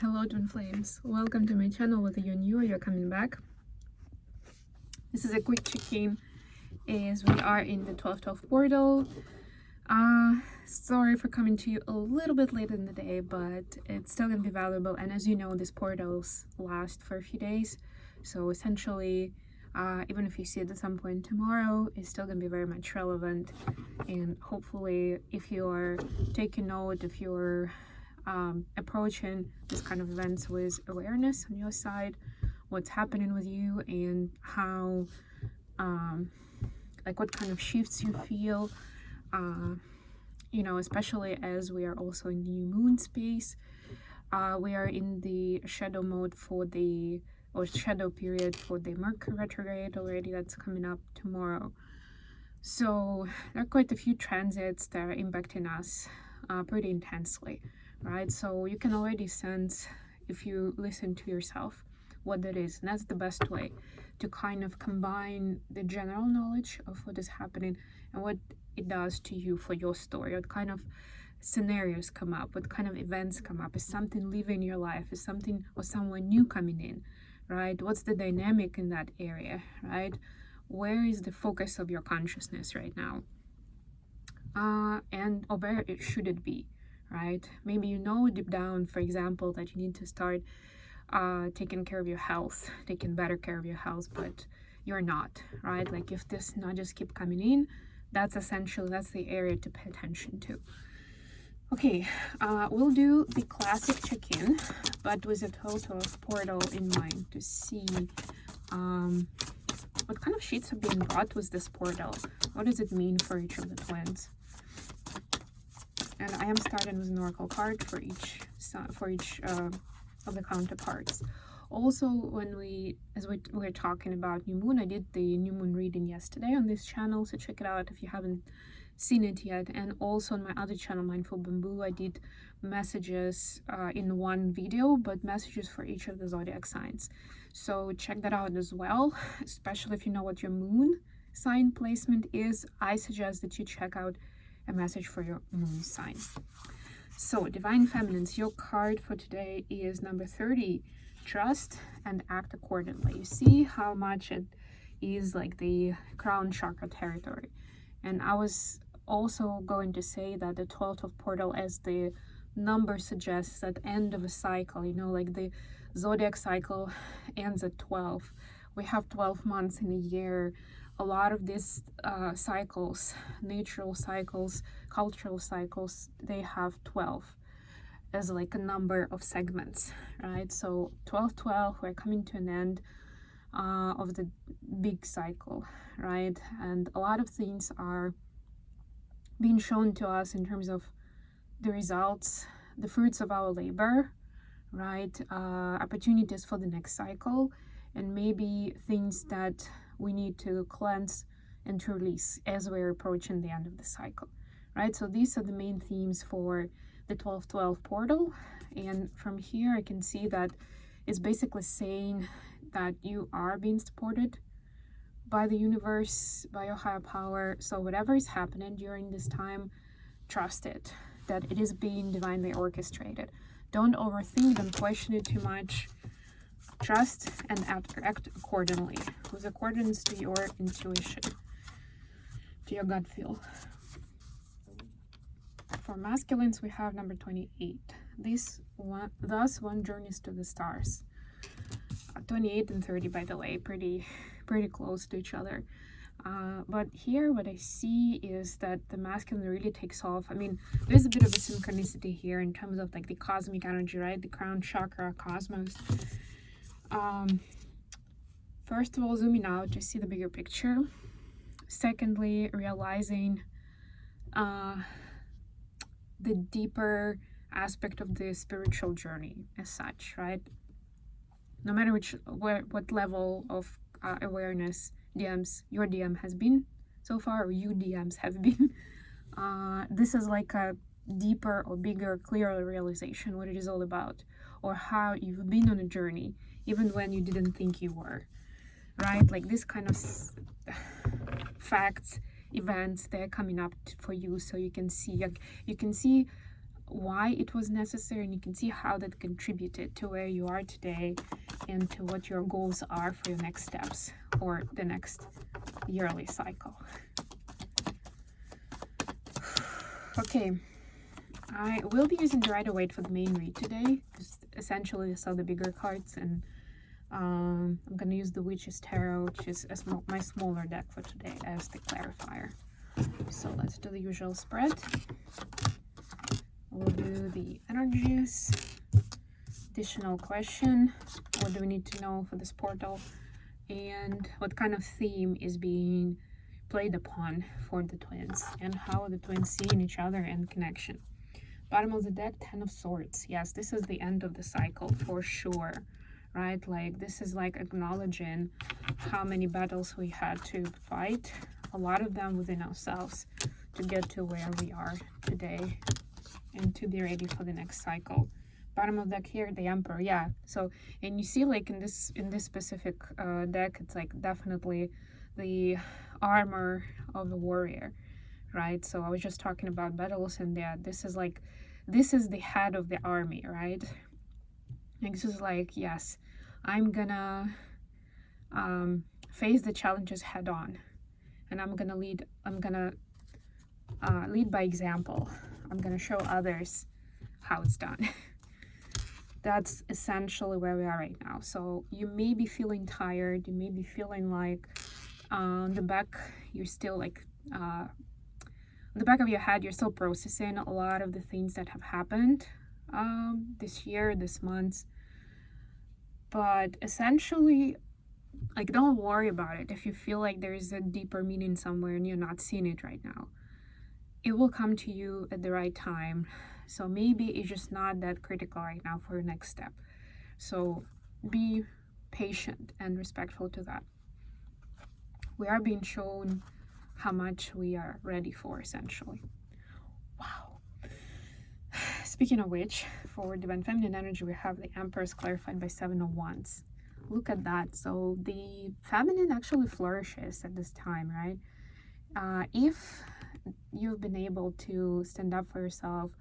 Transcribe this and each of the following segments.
Hello Twin Flames, welcome to my channel. Whether you're new or you're coming back, this is a quick check-in as we are in the 1212 portal. Sorry for coming to you a little bit late in the day, but it's still gonna be valuable. And as you know, these portals last for a few days, so essentially even if you see it at some point tomorrow, it's still gonna be very much relevant. And hopefully if you're taking note, if you're approaching this kind of events with awareness on your side, what's happening with you, and how like what kind of shifts you feel, you know, especially as we are also in the new moon space. We are in the shadow mode for the shadow period for the Mercury retrograde already, that's coming up tomorrow. So there are quite a few transits that are impacting us pretty intensely, right? So you can already sense, if you listen to yourself, what that is. And that's the best way to kind of combine the general knowledge of what is happening and what it does to you for your story. What kind of scenarios come up, what kind of events come up, is something leaving your life, is something or someone new coming in, right? What's the dynamic in that area, right? Where is the focus of your consciousness right now, and or where should it be, right? Maybe you know deep down, for example, that you need to start taking care of your health, taking better care of your health, but you're not, right? Like if this nudges keep coming in, that's essentially, that's the area to pay attention to. Okay, we'll do the classic check-in, but with a total portal in mind to see what kind of sheets are being brought with this portal. What does it mean for each of the twins? And I am starting with an oracle card for each of the counterparts. Also, as we were talking about new moon, I did the new moon reading yesterday on this channel, so check it out if you haven't seen it yet. And also on my other channel, Mindful Bamboo, I did messages in one video, but messages for each of the zodiac signs. So check that out as well, especially if you know what your moon sign placement is. I suggest that you check out a message for your moon sign. So Divine Feminines, your card for today is number 30. Trust and act accordingly. You see how much it is like the crown chakra territory. And I was also going to say that the 12th of portal, as the number suggests, at the end of a cycle, you know, like the zodiac cycle ends at 12. We have 12 months in a year. A lot of these cycles, natural cycles, cultural cycles, they have 12 as like a number of segments, right? So 12-12, we're coming to an end of the big cycle, right? And a lot of things are being shown to us in terms of the results, the fruits of our labor, right? Opportunities for the next cycle, and maybe things that we need to cleanse and to release as we're approaching the end of the cycle, right? So these are the main themes for the 12-12 portal. And from here I can see that it's basically saying that you are being supported by the universe, by your higher power. So whatever is happening during this time, trust it, that it is being divinely orchestrated. Don't overthink, don't question it too much. Trust and act accordingly, with accordance to your intuition, to your gut feel. For masculines, we have number 28. Thus one journeys to the stars. 28 and 30, by the way, pretty close to each other. But here what I see is that the masculine really takes off. I mean, there's a bit of a synchronicity here in terms of like the cosmic energy, right? The crown chakra, cosmos. First of all, zooming out to see the bigger picture. Secondly, realizing the deeper aspect of the spiritual journey as such, right? No matter what level of awareness your DM has been so far, or you DMs have been, this is like a deeper or bigger, clearer realization what it is all about, or how you've been on a journey even when you didn't think you were, right? Like this kind of facts, events, they're coming up for you, so you can see why it was necessary, and you can see how that contributed to where you are today and to what your goals are for your next steps or the next yearly cycle. Okay, I will be using the Rider-Waite for the main read today, because essentially these are the bigger cards, and I'm going to use the Witch's Tarot, which is my smaller deck for today, as the clarifier. So let's do the usual spread. We'll do the energies, additional question, what do we need to know for this portal, and what kind of theme is being played upon for the twins, and how are the twins seeing each other and connection. Bottom of the deck, Ten of Swords. Yes, this is the end of the cycle for sure, right? Like, this is like acknowledging how many battles we had to fight, a lot of them within ourselves, to get to where we are today and to be ready for the next cycle. Bottom of the deck here, the Emperor. Yeah, so, and you see, like, in this specific deck, it's like definitely the armor of the warrior, right? So I was just talking about battles, and yeah, this is the head of the army, right? And this is like, yes, I'm gonna face the challenges head on, and I'm gonna lead by example. I'm gonna show others how it's done. That's essentially where we are right now. So you may be feeling tired, you may be feeling like on the back, you're still like on the back of your head, you're still processing a lot of the things that have happened this year, this month. But essentially, like, don't worry about it if you feel like there is a deeper meaning somewhere and you're not seeing it right now. It will come to you at the right time. So maybe it's just not that critical right now for your next step. So be patient and respectful to that. We are being shown how much we are ready for, essentially. Wow. Speaking of which, for Divine Feminine energy, we have the Empress clarified by 7 of Wands. Look at that. So the feminine actually flourishes at this time, right? If you've been able to stand up for yourself,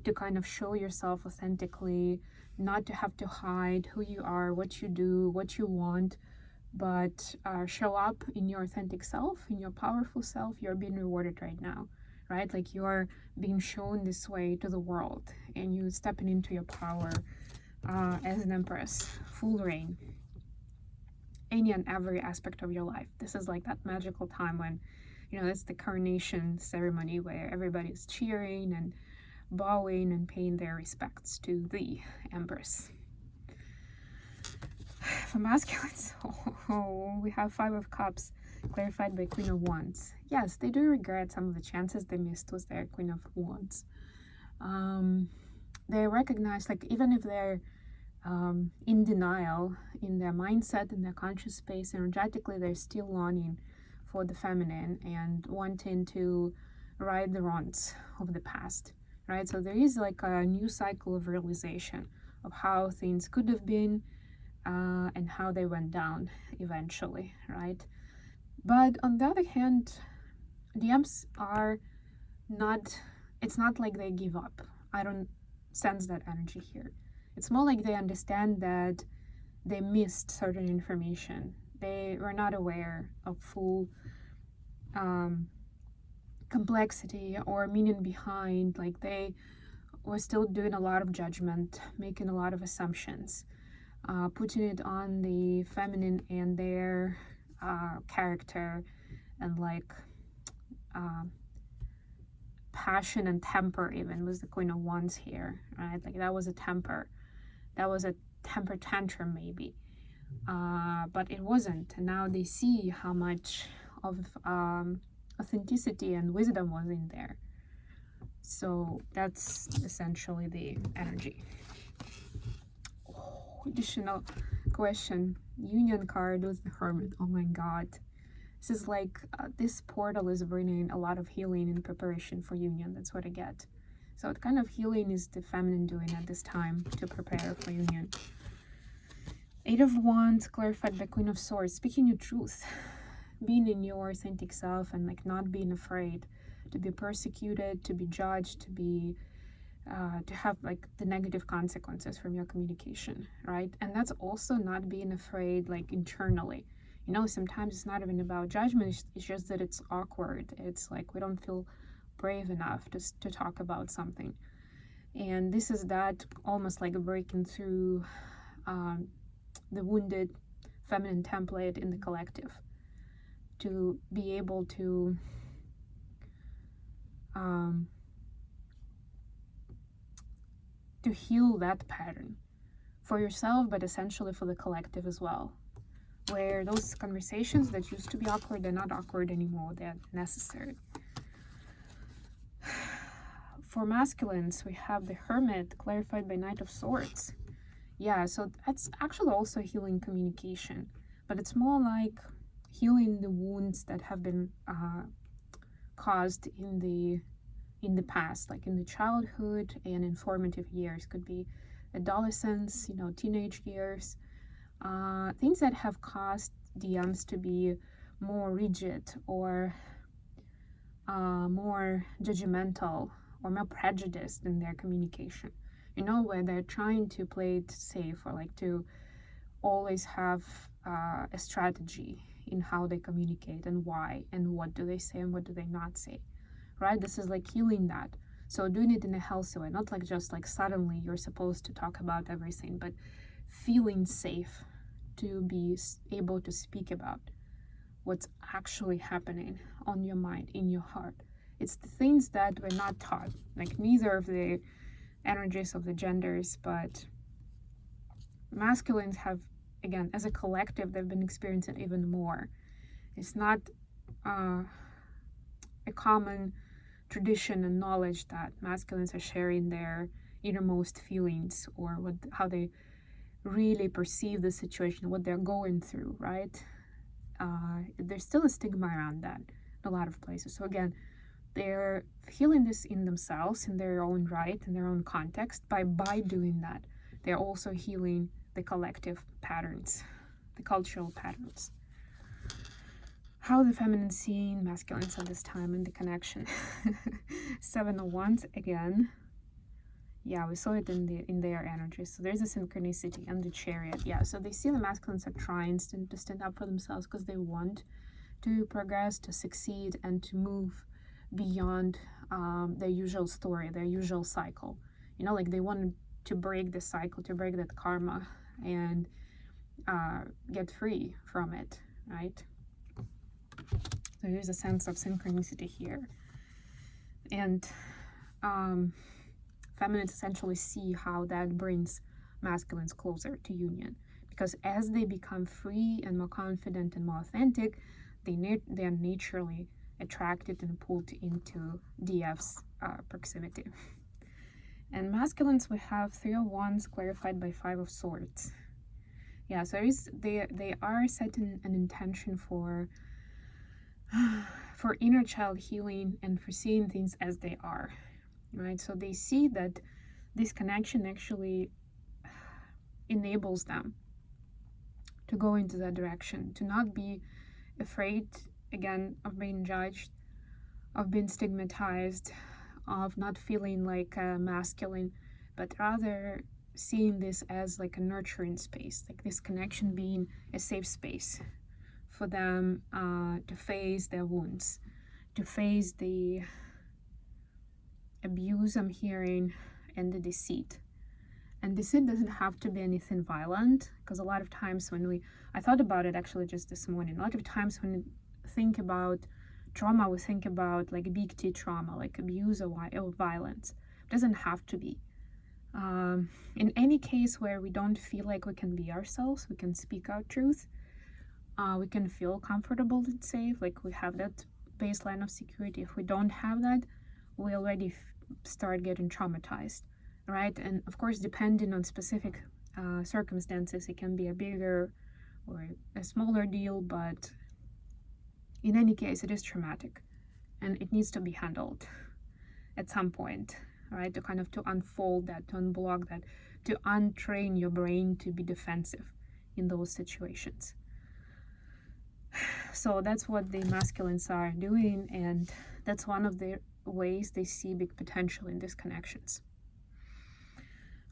to kind of show yourself authentically, not to have to hide who you are, what you do, what you want, but show up in your authentic self, in your powerful self, you're being rewarded right now, right? Like, you're being shown this way to the world, and you stepping into your power as an Empress, full reign, any and every aspect of your life. This is like that magical time when, you know, it's the coronation ceremony where everybody's cheering and bowing and paying their respects to the Empress. For masculine soul, we have 5 of Cups clarified by Queen of Wands. Yes, they do regret some of the chances they missed with their Queen of Wands. They recognize, like, even if they're in denial in their mindset, in their conscious space, energetically, they're still longing for the feminine and wanting to right the wrongs of the past, right? So there is like a new cycle of realization of how things could have been and how they went down eventually, right? But on the other hand, DMs are not, it's not like they give up. I don't sense that energy here. It's more like they understand that they missed certain information. They were not aware of full complexity or meaning behind. Like, they were still doing a lot of judgment, making a lot of assumptions, putting it on the feminine and their character and like passion and temper. Even was the Queen of Wands here, right? Like, that was a temper, that was a temper tantrum maybe, but it wasn't. And now they see how much of authenticity and wisdom was in there. So that's essentially the energy. Additional question, Union card with the Hermit. Oh my god, this is like this portal is bringing a lot of healing in preparation for union. That's what I get. So what kind of healing is the feminine doing at this time to prepare for union? 8 of Wands clarified by Queen of Swords. Speaking your truth, being in your authentic self, and like not being afraid to be persecuted, to be judged, to be to have like the negative consequences from your communication, right? And that's also not being afraid like internally. You know, sometimes it's not even about judgment, it's just that it's awkward. It's like we don't feel brave enough to talk about something. And this is that almost like breaking through the wounded feminine template in the collective, to be able to heal that pattern for yourself, but essentially for the collective as well, where those conversations that used to be awkward, they're not awkward anymore, they're necessary. For masculines, we have the Hermit, clarified by Knight of Swords. Yeah, so that's actually also healing communication, but it's more like healing the wounds that have been caused in the past, like in the childhood and in formative years. Could be adolescence, you know, teenage years, things that have caused DMs to be more rigid or more judgmental or more prejudiced in their communication. You know, where they're trying to play it safe, or like to always have a strategy in how they communicate and why and what do they say and what do they not say, right? This is like healing that. So doing it in a healthy way, not like just like suddenly you're supposed to talk about everything, but feeling safe to be able to speak about what's actually happening on your mind, in your heart. It's the things that we're not taught, like neither of the energies of the genders, but masculines have, again, as a collective, they've been experiencing even more. It's not a common tradition and knowledge that masculines are sharing their innermost feelings, or how they really perceive the situation, what they're going through, right? There's still a stigma around that in a lot of places. So again, they're healing this in themselves, in their own right, in their own context. By doing that, they're also healing the collective patterns, the cultural patterns. How the feminine seeing masculines at this time in the connection. 7 of Wands again. Yeah, we saw it in their energy. So there's a synchronicity and the Chariot. Yeah, so they see the masculines are trying to stand up for themselves because they want to progress, to succeed, and to move beyond their usual story, their usual cycle. You know, like they want to break the cycle, to break that karma, and get free from it, right? So there's a sense of synchronicity here. And feminines essentially see how that brings masculines closer to union, because as they become free and more confident and more authentic, they are naturally attracted and pulled into DF's proximity. And masculines, we have 3 of Wands clarified by 5 of Swords. Yeah, so they are setting an intention for inner child healing and for seeing things as they are, right? So they see that this connection actually enables them to go into that direction, to not be afraid, again, of being judged, of being stigmatized, of not feeling like masculine, but rather seeing this as like a nurturing space, like this connection being a safe space for them to face their wounds, to face the abuse I'm hearing and the deceit. And deceit doesn't have to be anything violent, because a lot of times I thought about it actually just this morning, a lot of times when we think about trauma, we think about like big T trauma, like abuse or violence. It doesn't have to be. In any case where we don't feel like we can be ourselves, we can speak our truth, we can feel comfortable and safe, like we have that baseline of security. If we don't have that, we already start getting traumatized, right? And of course, depending on specific circumstances, it can be a bigger or a smaller deal, but in any case, it is traumatic and it needs to be handled at some point, right? To kind of to unfold that, to unblock that, to untrain your brain to be defensive in those situations. So that's what the masculines are doing, and that's one of the ways they see big potential in these connections.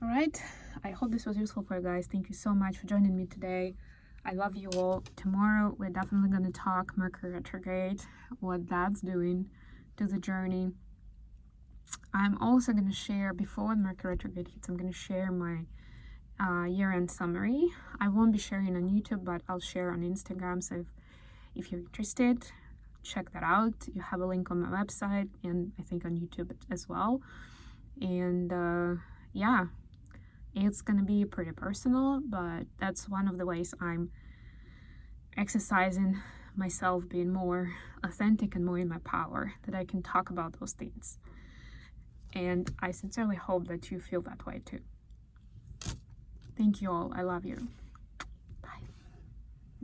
All right, I hope this was useful for you guys. Thank you so much for joining me today. I love you all. Tomorrow we're definitely going to talk Mercury retrograde, what that's doing to the journey. I'm also going to share, before Mercury retrograde hits, I'm going to share my year-end summary. I won't be sharing on YouTube, but I'll share on Instagram. So if you're interested, check that out. You have a link on my website and I think on YouTube as well. And yeah, it's gonna be pretty personal, but that's one of the ways I'm exercising myself, being more authentic and more in my power, that I can talk about those things. And I sincerely hope that you feel that way too. Thank you all. I love you.